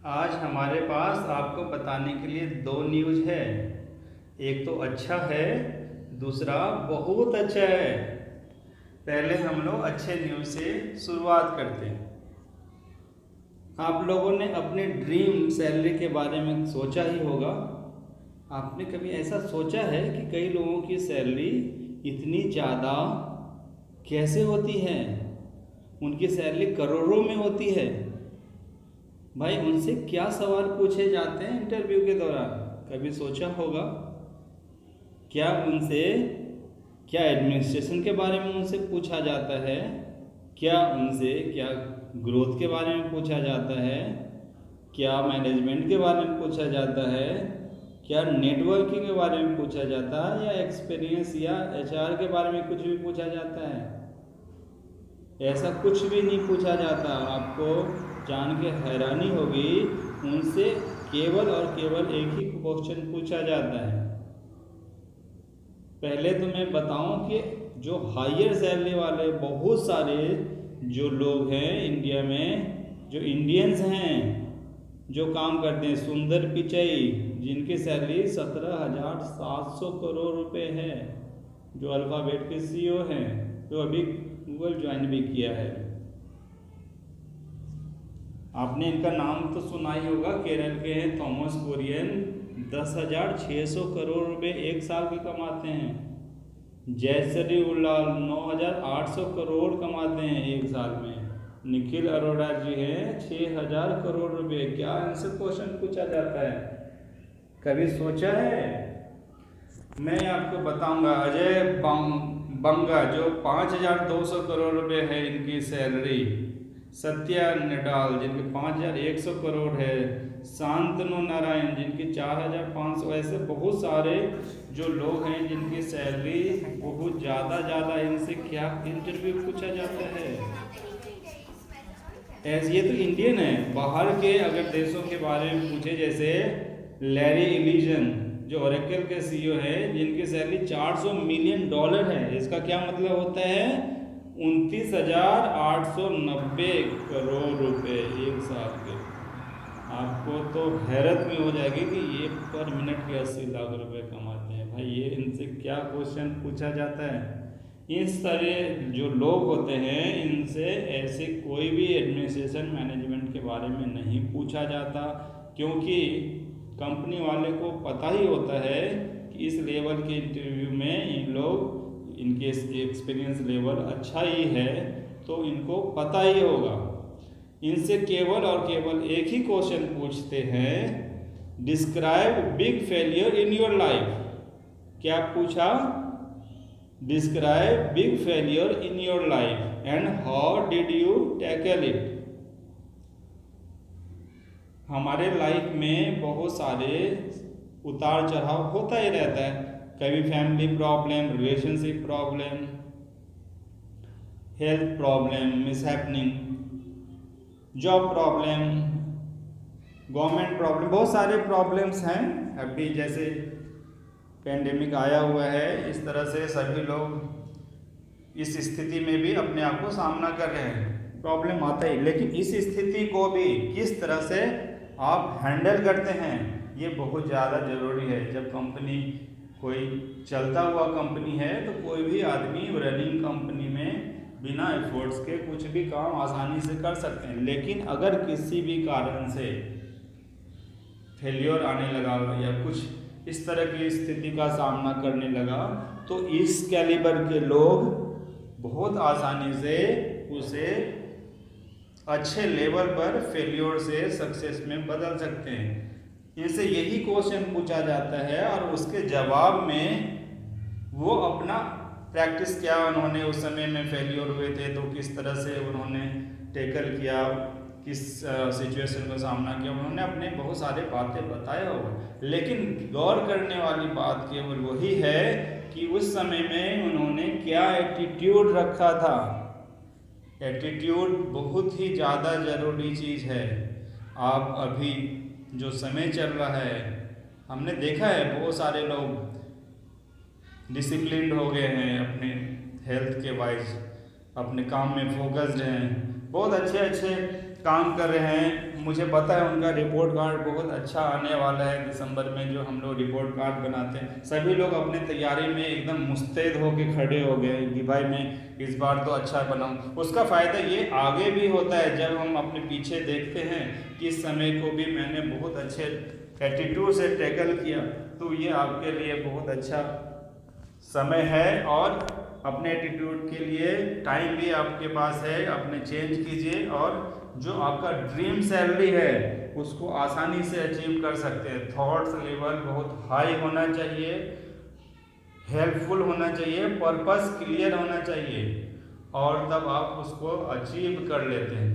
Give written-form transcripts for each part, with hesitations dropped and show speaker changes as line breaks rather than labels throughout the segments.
आज हमारे पास आपको बताने के लिए दो न्यूज़ है। एक तो अच्छा है, दूसरा बहुत अच्छा है। पहले हम लोग अच्छे न्यूज़ से शुरुआत करते हैं। आप लोगों ने अपने ड्रीम सैलरी के बारे में सोचा ही होगा। आपने कभी ऐसा सोचा है कि कई लोगों की सैलरी इतनी ज़्यादा कैसे होती है? उनकी सैलरी करोड़ों में होती है। भाई उनसे क्या सवाल पूछे जाते हैं इंटरव्यू के दौरान? कभी सोचा होगा? क्या उनसे क्या एडमिनिस्ट्रेशन के बारे में उनसे पूछा जाता है? क्या ग्रोथ के बारे में पूछा जाता है? क्या मैनेजमेंट के बारे में पूछा जाता है? क्या नेटवर्किंग के बारे में पूछा जाता है? या एक्सपीरियंस या एचआर के बारे में कुछ भी पूछा जाता है? ऐसा कुछ भी नहीं पूछा जाता। आपको जान के हैरानी होगी, उनसे केवल और केवल एक ही क्वेश्चन पूछा जाता है। पहले तो मैं बताऊं कि जो हायर सैलरी वाले बहुत सारे जो लोग हैं इंडिया में, जो इंडियंस हैं जो काम करते हैं, सुंदर पिचई, जिनकी सैलरी 17,700 करोड़ रुपए है, जो अल्फाबेट के सीईओ हैं, जो अभी गूगल ज्वाइन भी किया है। आपने इनका नाम तो सुना ही होगा। केरल के हैं थॉमस कुरियन, 10,600 करोड़ रुपए एक साल के कमाते हैं। जयश्री उल्लाल 9,800 करोड़ कमाते हैं एक साल में। निखिल अरोड़ा जी हैं 6,000 करोड़ रुपए। क्या इनसे क्वेश्चन पूछा जाता है? कभी सोचा है? मैं आपको बताऊंगा। अजय बंगा जो 5,200 करोड़ रुपए है इनकी सैलरी। सत्या नडाल जिनके 5,100 करोड़ है। शांतनु नारायण जिनकी 4,500। ऐसे बहुत सारे जो लोग हैं जिनकी सैलरी बहुत ज़्यादा। इनसे क्या इंटरव्यू पूछा जाता है? ये तो इंडियन है। बाहर के अगर देशों के बारे में पूछे, जैसे लैरी एलिसन जो ओरेकल के सीईओ है, जिनकी सैलरी $400 मिलियन है। इसका क्या मतलब होता है? 29,890 करोड़ रुपए एक साल के। आपको तो हैरत में हो जाएगी कि ये पर मिनट के 80 लाख रुपए कमाते हैं। भाई ये इनसे क्या क्वेश्चन पूछा जाता है? इस तरह जो लोग होते हैं, इनसे ऐसे कोई भी एडमिनिस्ट्रेशन मैनेजमेंट के बारे में नहीं पूछा जाता, क्योंकि कंपनी वाले को पता ही होता है कि इस लेवल के इंटरव्यू में इन लोग, इनके एक्सपीरियंस लेवल अच्छा ही है, तो इनको पता ही होगा। इनसे केवल और केवल एक ही क्वेश्चन पूछते हैं, describe big failure in your life. क्या पूछा? Describe big failure in your life and how did you tackle it. हमारे लाइफ में बहुत सारे उतार चढ़ाव होता ही रहता है। कभी family problem, relationship problem, health problem, mishappening, job problem, government problem, बहुत सारे प्रॉब्लम्स हैं। अभी जैसे पेंडेमिक आया हुआ है, इस तरह से सभी लोग इस स्थिति में भी अपने आप को सामना कर रहे हैं। प्रॉब्लम आता ही, लेकिन इस स्थिति को भी किस तरह से आप हैंडल करते हैं, ये बहुत ज़्यादा ज़रूरी है। जब कंपनी कोई चलता हुआ कंपनी है, तो कोई भी आदमी रनिंग कंपनी में बिना एफर्ट्स के कुछ भी काम आसानी से कर सकते हैं। लेकिन अगर किसी भी कारण से फेलियर आने लगा या कुछ इस तरह की स्थिति का सामना करने लगा, तो इस कैलिबर के लोग बहुत आसानी से उसे अच्छे लेवल पर फेलियर से सक्सेस में बदल सकते हैं। इनसे यही क्वेश्चन पूछा जाता है, और उसके जवाब में वो अपना प्रैक्टिस, क्या उन्होंने उस समय में फेलियर हुए थे तो किस तरह से उन्होंने टैकल किया, किस सिचुएशन का सामना किया, उन्होंने अपने बहुत सारे बातें बताया होगा। लेकिन गौर करने वाली बात केवल वही है कि उस समय में उन्होंने क्या एटीट्यूड रखा था। एटीट्यूड बहुत ही ज़्यादा ज़रूरी चीज़ है। आप अभी जो समय चल रहा है, हमने देखा है बहुत सारे लोग डिसिप्लिन्ड हो गए हैं, अपने हेल्थ के वाइज अपने काम में फोकस्ड हैं, बहुत अच्छे काम कर रहे हैं। मुझे पता है उनका रिपोर्ट कार्ड बहुत अच्छा आने वाला है दिसंबर में, जो हम लोग रिपोर्ट कार्ड बनाते हैं। सभी लोग अपने तैयारी में एकदम मुस्तैद होके खड़े हो गए कि भाई मैं इस बार तो अच्छा बनाऊं। उसका फ़ायदा ये आगे भी होता है, जब हम अपने पीछे देखते हैं कि इस समय को भी मैंने बहुत अच्छे एटीट्यूड से टैकल किया, तो ये आपके लिए बहुत अच्छा समय है। और अपने एटीट्यूड के लिए टाइम भी आपके पास है, अपने चेंज कीजिए और जो आपका ड्रीम सैलरी है उसको आसानी से अचीव कर सकते हैं। थॉट्स लेवल बहुत हाई होना चाहिए, हेल्पफुल होना चाहिए, पर्पस क्लियर होना चाहिए और तब आप उसको अचीव कर लेते हैं।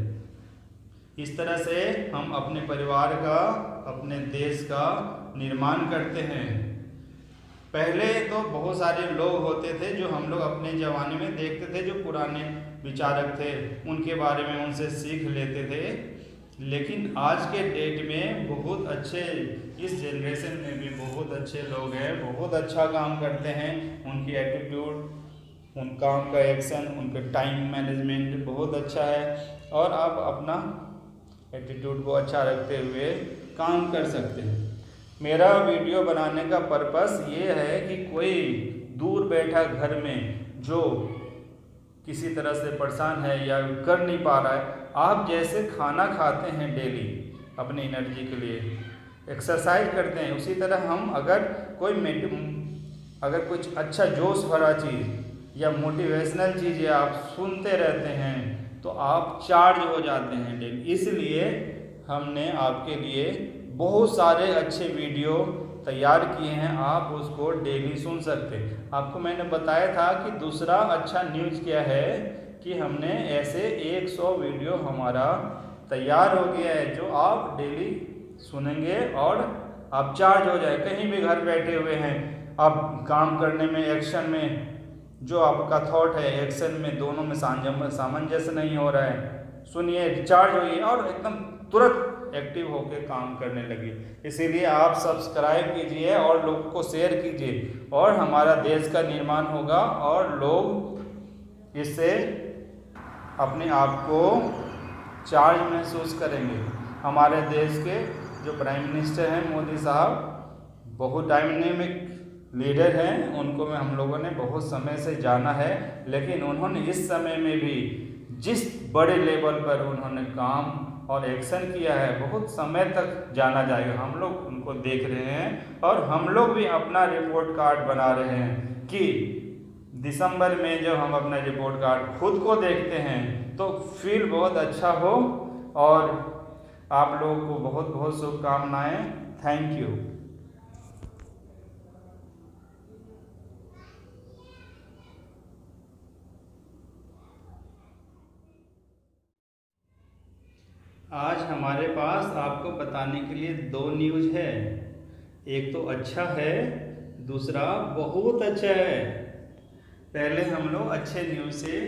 इस तरह से हम अपने परिवार का, अपने देश का निर्माण करते हैं। पहले तो बहुत सारे लोग होते थे जो हम लोग अपने ज़माने में देखते थे, जो पुराने विचारक थे, उनके बारे में उनसे सीख लेते थे। लेकिन आज के डेट में बहुत अच्छे, इस जनरेशन में भी बहुत अच्छे लोग हैं, बहुत अच्छा काम करते हैं। उनकी एटीट्यूड, उन काम का एक्शन, उनका टाइम मैनेजमेंट बहुत अच्छा है और आप अपना एटीट्यूड को अच्छा रखते हुए काम कर सकते हैं। मेरा वीडियो बनाने का पर्पस ये है कि कोई दूर बैठा घर में जो किसी तरह से परेशान है या कर नहीं पा रहा है, आप जैसे खाना खाते हैं डेली अपनी एनर्जी के लिए, एक्सरसाइज करते हैं, उसी तरह हम अगर कुछ अच्छा जोश भरा चीज़ या मोटिवेशनल चीज़ें आप सुनते रहते हैं तो आप चार्ज हो जाते हैं डेली। इसलिए हमने आपके लिए बहुत सारे अच्छे वीडियो तैयार किए हैं, आप उसको डेली सुन सकते हैं। आपको मैंने बताया था कि दूसरा अच्छा न्यूज़ क्या है कि हमने ऐसे 100 वीडियो हमारा तैयार हो गया है जो आप डेली सुनेंगे और आप चार्ज हो जाए। कहीं भी घर बैठे हुए हैं, आप काम करने में, एक्शन में, जो आपका थॉट है एक्शन में, दोनों में सामंजस्य नहीं हो रहा है, सुनिए, रिचार्ज होइए और एकदम तुरंत एक्टिव होकर काम करने लगी। इसीलिए आप सब्सक्राइब कीजिए और लोगों को शेयर कीजिए और हमारा देश का निर्माण होगा और लोग इससे अपने आप को चार्ज महसूस करेंगे। हमारे देश के जो प्राइम मिनिस्टर हैं मोदी साहब, बहुत डायनेमिक लीडर हैं, उनको हम लोगों ने बहुत समय से जाना है, लेकिन उन्होंने इस समय में भी जिस बड़े लेवल पर उन्होंने काम और एक्शन किया है, बहुत समय तक जाना जाएगा। हम लोग उनको देख रहे हैं और हम लोग भी अपना रिपोर्ट कार्ड बना रहे हैं कि दिसंबर में जब हम अपना रिपोर्ट कार्ड खुद को देखते हैं तो फील बहुत अच्छा हो। और आप लोगों को बहुत बहुत शुभकामनाएं। Thank you. आज हमारे पास आपको बताने के लिए 2 न्यूज़ है। एक तो अच्छा है, दूसरा बहुत अच्छा है। पहले हम लोग अच्छे न्यूज़ से